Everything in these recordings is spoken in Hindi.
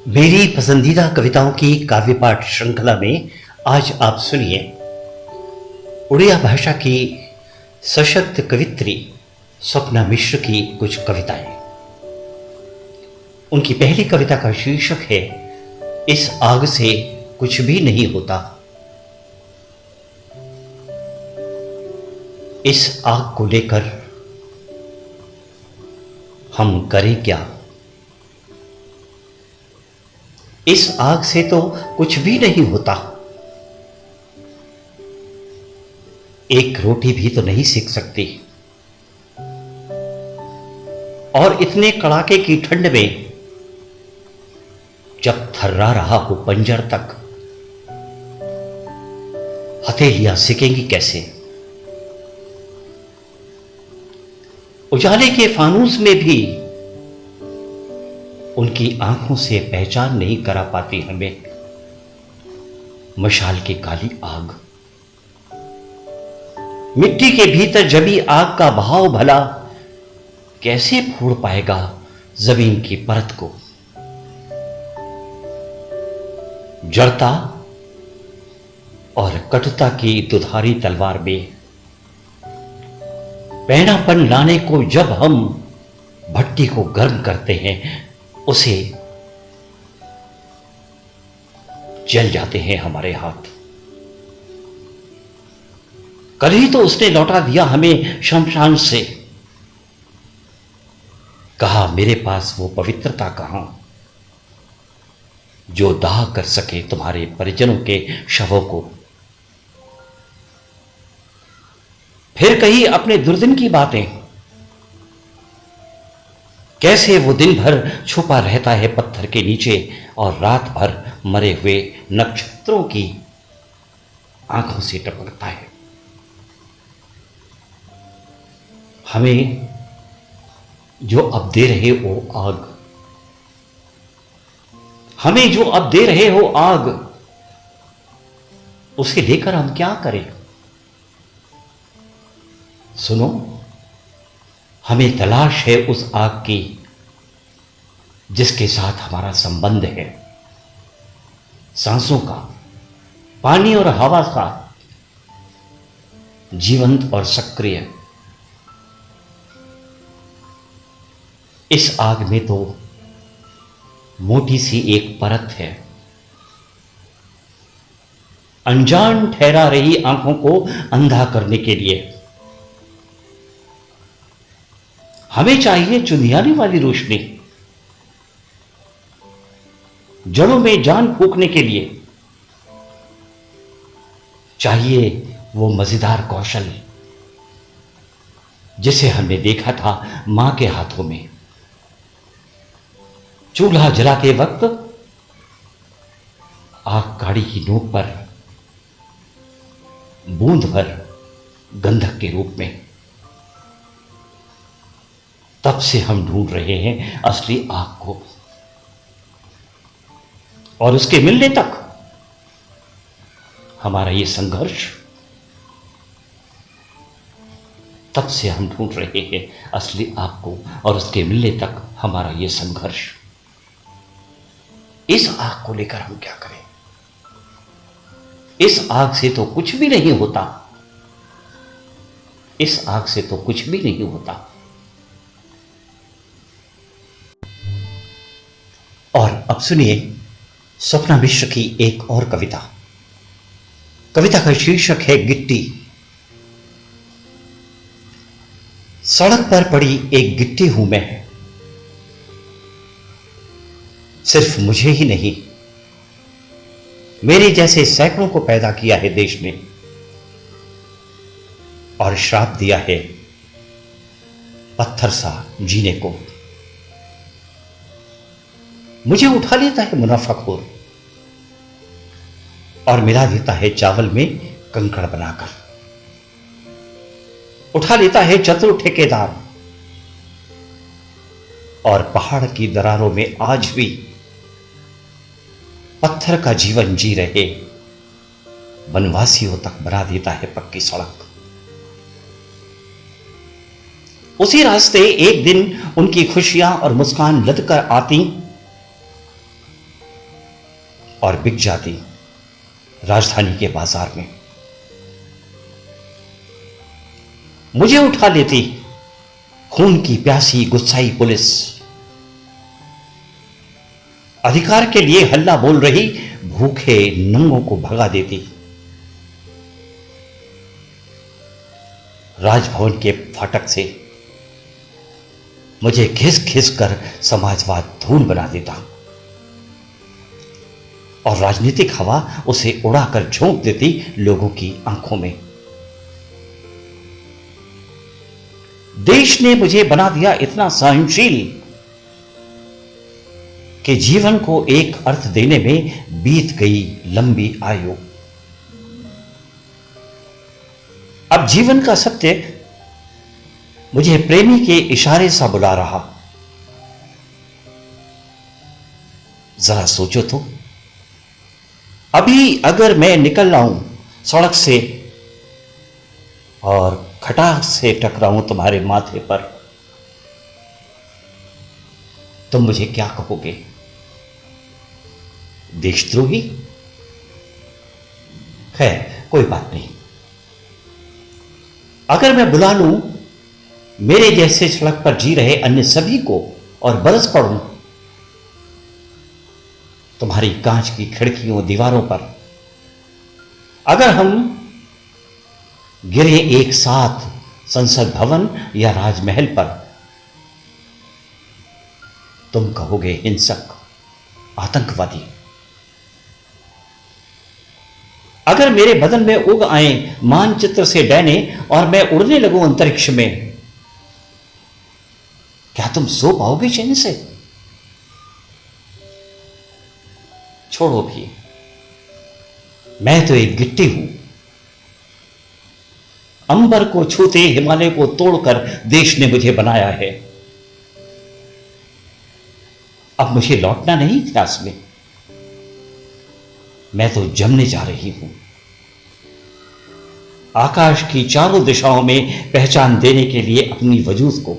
मेरी पसंदीदा कविताओं की काव्य पाठ श्रृंखला में आज आप सुनिए उड़िया भाषा की सशक्त कवित्री स्वप्ना मिश्र की कुछ कविताएं। उनकी पहली कविता का शीर्षक है इस आग से कुछ भी नहीं होता। इस आग को लेकर हम करें क्या? इस आग से तो कुछ भी नहीं होता। एक रोटी भी तो नहीं सेक सकती। और इतने कड़ाके की ठंड में जब थर्रा रहा हो पंजर तक, हथेलियां सेकेंगी कैसे? उजाले के फानूस में भी उनकी आंखों से पहचान नहीं करा पाती हमें मशाल की काली आग। मिट्टी के भीतर जमी आग का भाव भला कैसे फोड़ पाएगा जमीन की परत को? जड़ता और कटुता की दुधारी तलवार में पैनापन लाने को जब हम भट्टी को गर्म करते हैं, उसे जल जाते हैं हमारे हाथ। कल ही तो उसने लौटा दिया हमें शमशान से। कहा मेरे पास वो पवित्रता कहां जो दाह कर सके तुम्हारे परिजनों के शवों को। फिर कही अपने दुर्दिन की बातें, कैसे वो दिन भर छुपा रहता है पत्थर के नीचे और रात भर मरे हुए नक्षत्रों की आंखों से टपकता है। हमें जो अब दे रहे हो आग, हमें जो अब दे रहे हो आग, उसे लेकर हम क्या करें? सुनो, हमें तलाश है उस आग की जिसके साथ हमारा संबंध है, सांसों का, पानी और हवा का, जीवंत और सक्रिय। इस आग में तो मोटी सी एक परत है, अनजान ठहरा रही आंखों को अंधा करने के लिए। हमें चाहिए चुंधियाने वाली रोशनी, जड़ों में जान फूंकने के लिए। चाहिए वो मजेदार कौशल जिसे हमने देखा था मां के हाथों में। चूल्हा जलाते वक्त आग काड़ी की नोक पर बूंद भर गंधक के रूप में। तब से हम ढूंढ रहे हैं असली आग को, और उसके मिलने तक हमारा ये संघर्ष। तब से हम ढूंढ रहे हैं असली आग को, और उसके मिलने तक हमारा ये संघर्ष। इस आग को लेकर हम क्या करें? इस आग से तो कुछ भी नहीं होता। इस आग से तो कुछ भी नहीं होता। और अब सुनिए स्वप्ना मिश्र की एक और कविता। कविता का शीर्षक है गिट्टी। सड़क पर पड़ी एक गिट्टी हूं मैं, सिर्फ मुझे ही नहीं, मेरे जैसे सैकड़ों को पैदा किया है देश में, और श्राप दिया है पत्थर सा जीने को। मुझे उठा लेता है मुनाफाखोर और मिला देता है चावल में कंकड़ बनाकर। उठा लेता है चतुर ठेकेदार और पहाड़ की दरारों में आज भी पत्थर का जीवन जी रहे वनवासियों तक बना देता है पक्की सड़क। उसी रास्ते एक दिन उनकी खुशियां और मुस्कान लद कर आती और बिक जाती राजधानी के बाजार में। मुझे उठा लेती खून की प्यासी गुस्साई पुलिस, अधिकार के लिए हल्ला बोल रही भूखे नंगों को भगा देती। राजभवन के फाटक से मुझे घिस घिस कर समाजवाद धूल बना देता और राजनीतिक हवा उसे उड़ाकर झोंक देती लोगों की आंखों में। देश ने मुझे बना दिया इतना सहनशील कि जीवन को एक अर्थ देने में बीत गई लंबी आयु। अब जीवन का सत्य मुझे प्रेमी के इशारे सा बुला रहा। जरा सोचो तो, अभी अगर मैं निकल आऊं सड़क से और खटाक से टकराऊं तुम्हारे माथे पर, तुम मुझे क्या कहोगे? देशद्रोही? खैर, कोई बात नहीं। अगर मैं बुला लूं मेरे जैसे सड़क पर जी रहे अन्य सभी को और बरस पड़ूं तुम्हारी कांच की खिड़कियों दीवारों पर, अगर हम गिरे एक साथ संसद भवन या राजमहल पर, तुम कहोगे हिंसक, आतंकवादी। अगर मेरे बदन में उग आए मानचित्र से डैने और मैं उड़ने लगूं अंतरिक्ष में, क्या तुम सो पाओगे चैन से? छोड़ो भी, मैं तो एक गिट्टी हूं। अंबर को छूते हिमालय को तोड़कर देश ने मुझे बनाया है। अब मुझे लौटना नहीं इतिहास में, मैं तो जमने जा रही हूं। आकाश की चारों दिशाओं में पहचान देने के लिए अपनी वजूद को।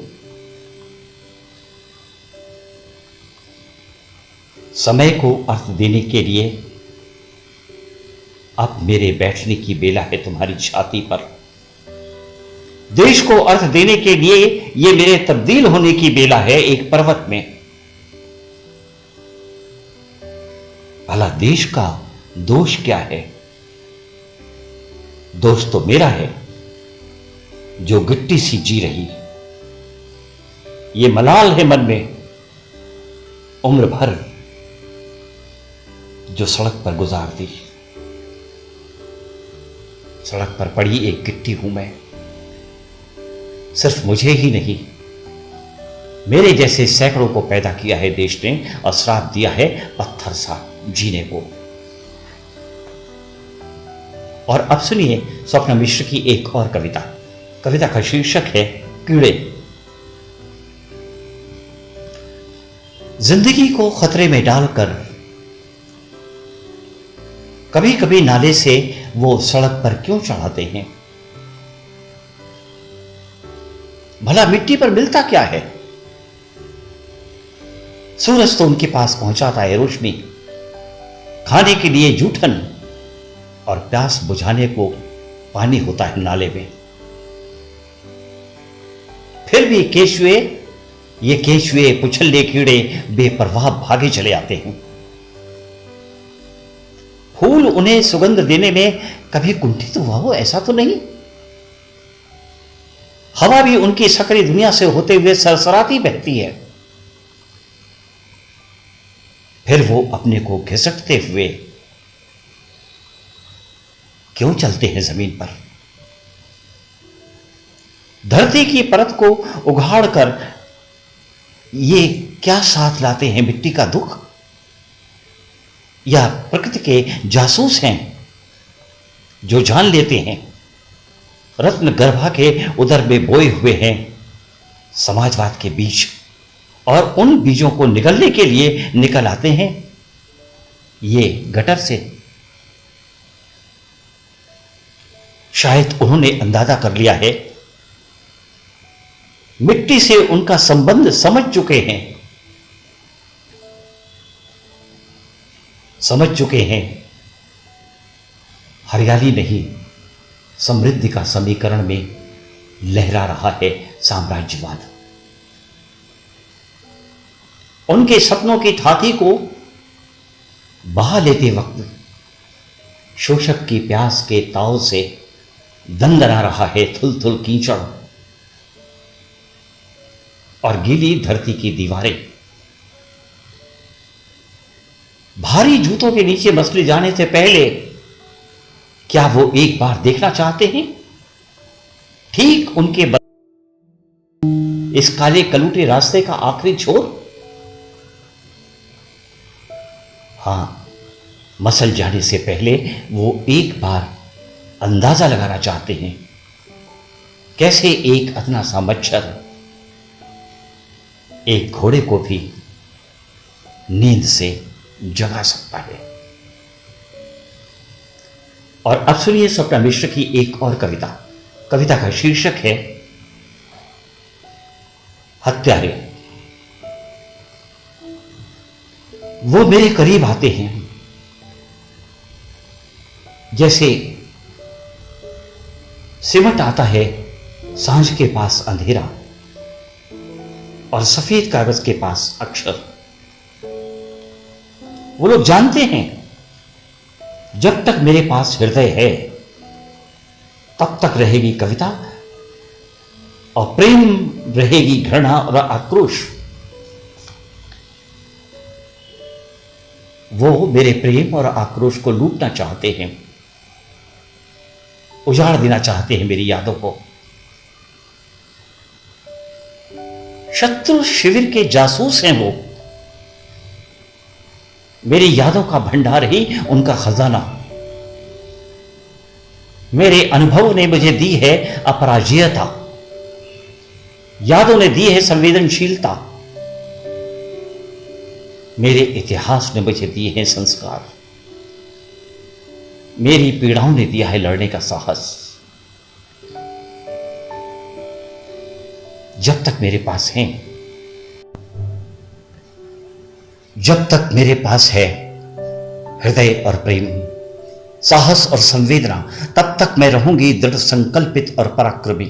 समय को अर्थ देने के लिए अब मेरे बैठने की बेला है तुम्हारी छाती पर। देश को अर्थ देने के लिए ये मेरे तब्दील होने की बेला है एक पर्वत में। भला देश का दोष क्या है? दोष तो मेरा है जो गिट्टी सी जी रही। ये मलाल है मन में उम्र भर जो सड़क पर गुजार दी। सड़क पर पड़ी एक गिट्टी हूं मैं। सिर्फ मुझे ही नहीं, मेरे जैसे सैकड़ों को पैदा किया है देश ने और श्राप दिया है पत्थर सा जीने को। और अब सुनिए स्वप्ना मिश्र की एक और कविता। कविता का शीर्षक है कीड़े। जिंदगी को खतरे में डालकर कभी कभी नाले से वो सड़क पर क्यों चढ़ाते हैं? भला मिट्टी पर मिलता क्या है? सूरज तो उनके पास पहुंचाता है रोशनी, खाने के लिए जूठन और प्यास बुझाने को पानी होता है नाले में। फिर भी ये केचुए पुछल्ले कीड़े बेपरवाह भागे चले आते हैं। फूल उन्हें सुगंध देने में कभी कुंठित हुआ हो ऐसा तो नहीं। हवा भी उनकी सकरी दुनिया से होते हुए सरसराती बहती है। फिर वो अपने को घिसटते हुए क्यों चलते हैं जमीन पर? धरती की परत को उघाड़कर ये क्या साथ लाते हैं मिट्टी का दुख? या प्रकृति के जासूस हैं जो जान लेते हैं रत्न गर्भा के उदर में बोए हुए हैं समाजवाद के बीज, और उन बीजों को निगलने के लिए निकल आते हैं ये गटर से। शायद उन्होंने अंदाजा कर लिया है, मिट्टी से उनका संबंध समझ चुके हैं। समझ चुके हैं हरियाली नहीं समृद्धि का समीकरण में लहरा रहा है साम्राज्यवाद। उनके सपनों की थाती को बहा लेते वक्त शोषक की प्यास के ताव से दंदना रहा है थुल थुल कीचड़ और गीली धरती की दीवारें। भारी जूतों के नीचे मसले जाने से पहले क्या वो एक बार देखना चाहते हैं ठीक उनके इस काले कलूटे रास्ते का आखिरी छोर? हां, मसल जाने से पहले वो एक बार अंदाजा लगाना चाहते हैं कैसे एक अदना सा मच्छर एक घोड़े को भी नींद से जगा सकता है। और अब सुनिए स्वप्ना मिश्र की एक और कविता। कविता का शीर्षक है हत्यारे। वो मेरे करीब आते हैं जैसे सिमट आता है सांझ के पास अंधेरा और सफेद कागज के पास अक्षर। वो लोग जानते हैं जब तक मेरे पास हृदय है तब तक रहेगी कविता और प्रेम रहेगी घृणा और आक्रोश। वो मेरे प्रेम और आक्रोश को लूटना चाहते हैं, उजाड़ देना चाहते हैं मेरी यादों को। शत्रु शिविर के जासूस हैं वो, मेरी यादों का भंडार ही उनका खजाना। मेरे अनुभव ने मुझे दी है अपराजयता, यादों ने दी है संवेदनशीलता, मेरे इतिहास ने मुझे दिए हैं संस्कार, मेरी पीड़ाओं ने दिया है लड़ने का साहस। जब तक मेरे पास हैं, जब तक मेरे पास है हृदय और प्रेम, साहस और संवेदना, तब तक मैं रहूंगी दृढ़ संकल्पित और पराक्रमी।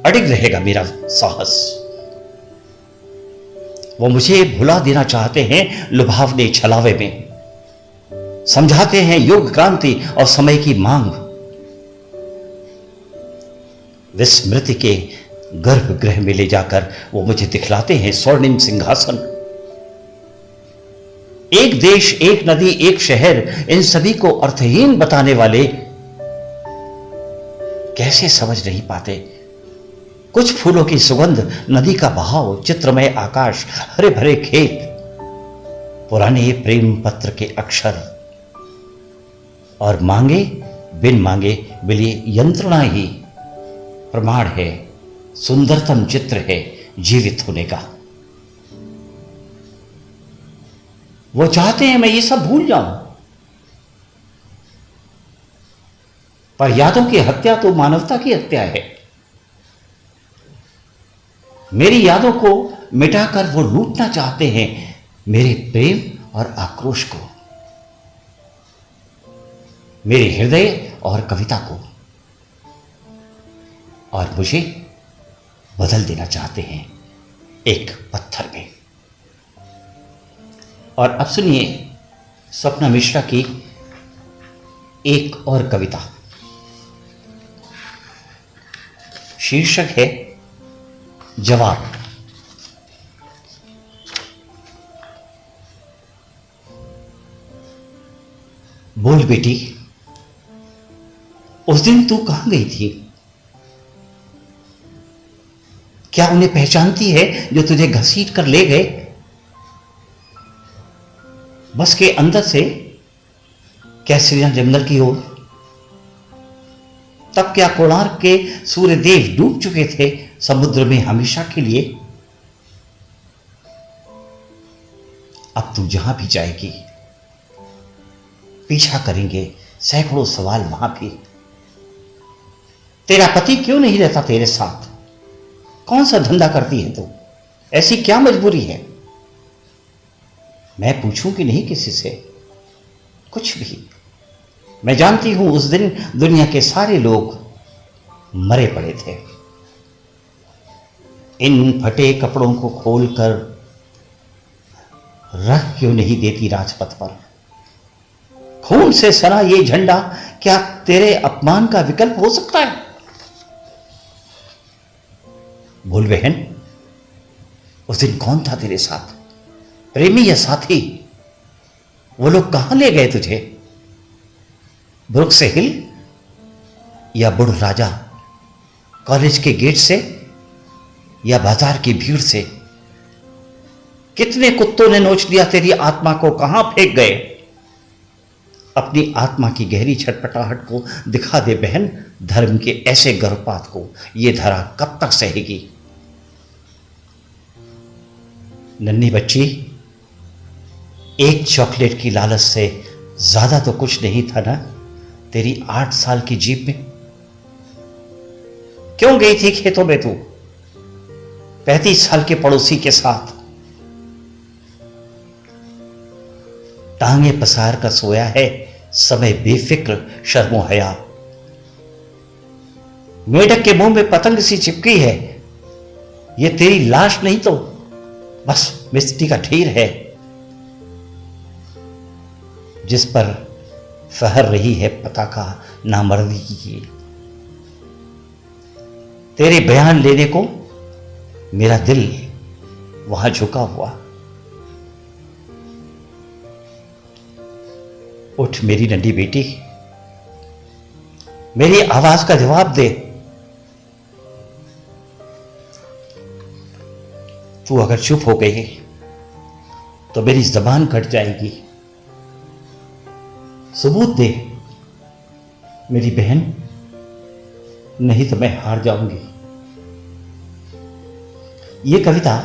अडिग रहेगा मेरा साहस। वो मुझे भुला देना चाहते हैं लुभावने छलावे में, समझाते हैं युग क्रांति और समय की मांग। विस्मृति के गर्भगृह में ले जाकर वो मुझे दिखलाते हैं स्वर्णिम सिंहासन। एक देश, एक नदी, एक शहर, इन सभी को अर्थहीन बताने वाले कैसे समझ नहीं पाते? कुछ फूलों की सुगंध, नदी का बहाव, चित्रमय आकाश, हरे भरे खेत, पुराने प्रेम पत्र के अक्षर और मांगे बिन मांगे मिली यंत्रणा ही प्रमाण है, सुंदरतम चित्र है जीवित होने का। वो चाहते हैं मैं ये सब भूल जाऊं, पर यादों की हत्या तो मानवता की हत्या है। मेरी यादों को मिटाकर वो लूटना चाहते हैं मेरे प्रेम और आक्रोश को, मेरे हृदय और कविता को, और मुझे बदल देना चाहते हैं एक पत्थर में। और अब सुनिए स्वप्ना मिश्रा की एक और कविता। शीर्षक है जवाब। बोल बेटी, उस दिन तू कहां गई थी? क्या उन्हें पहचानती है जो तुझे घसीट कर ले गए बस के अंदर से कैसरिया जंगल की ओर? तब क्या कोणार्क के सूर्यदेव डूब चुके थे समुद्र में हमेशा के लिए? अब तू जहां भी जाएगी पीछा करेंगे सैकड़ों सवाल वहां भी। तेरा पति क्यों नहीं रहता तेरे साथ? कौन सा धंधा करती है तू? ऐसी क्या मजबूरी है? मैं पूछूंगी नहीं किसी से कुछ भी। मैं जानती हूं उस दिन दुनिया के सारे लोग मरे पड़े थे। इन फटे कपड़ों को खोलकर रख क्यों नहीं देती राजपथ पर? खून से सना ये झंडा क्या तेरे अपमान का विकल्प हो सकता है? बोल बहन, उस दिन कौन था तेरे साथ, प्रेमी या साथी? वो लोग कहां ले गए तुझे? ब्रुक से हिल या बुढ़ राजा, कॉलेज के गेट से या बाजार की भीड़ से? कितने कुत्तों ने नोच लिया तेरी आत्मा को, कहां फेंक गए? अपनी आत्मा की गहरी छटपटाहट को दिखा दे बहन। धर्म के ऐसे गर्भपात को यह धरा कब तक सहेगी? नन्ही बच्ची, एक चॉकलेट की लालच से ज्यादा तो कुछ नहीं था ना तेरी 8 साल की जीप में? क्यों गई थी खेतों में तू 35 साल के पड़ोसी के साथ? टांगे पसार कर सोया है समय बेफिक्र शर्मो हया। मेढक के मुंह में पतंग सी चिपकी है। यह तेरी लाश नहीं तो बस मिट्टी का ढेर है जिस पर फहर रही है पताका नामर्दी की। तेरे बयान लेने को मेरा दिल वहां झुका हुआ। उठ मेरी नन्ही बेटी, मेरी आवाज का जवाब दे। तू अगर चुप हो गई तो मेरी जबान कट जाएगी। सबूत दे मेरी बहन, नहीं तो मैं हार जाऊंगी। यह कविता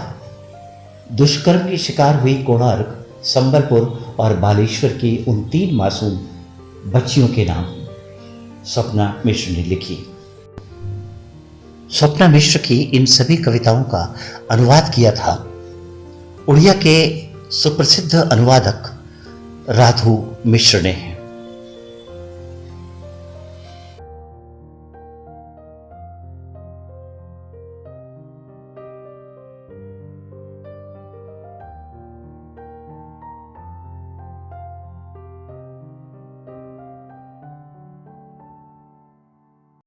दुष्कर्म की शिकार हुई कोणार्क, संबलपुर और बालेश्वर की उन 3 मासूम बच्चियों के नाम स्वप्ना मिश्र ने लिखी। स्वप्ना मिश्र की इन सभी कविताओं का अनुवाद किया था उड़िया के सुप्रसिद्ध अनुवादक राधु मिश्र ने।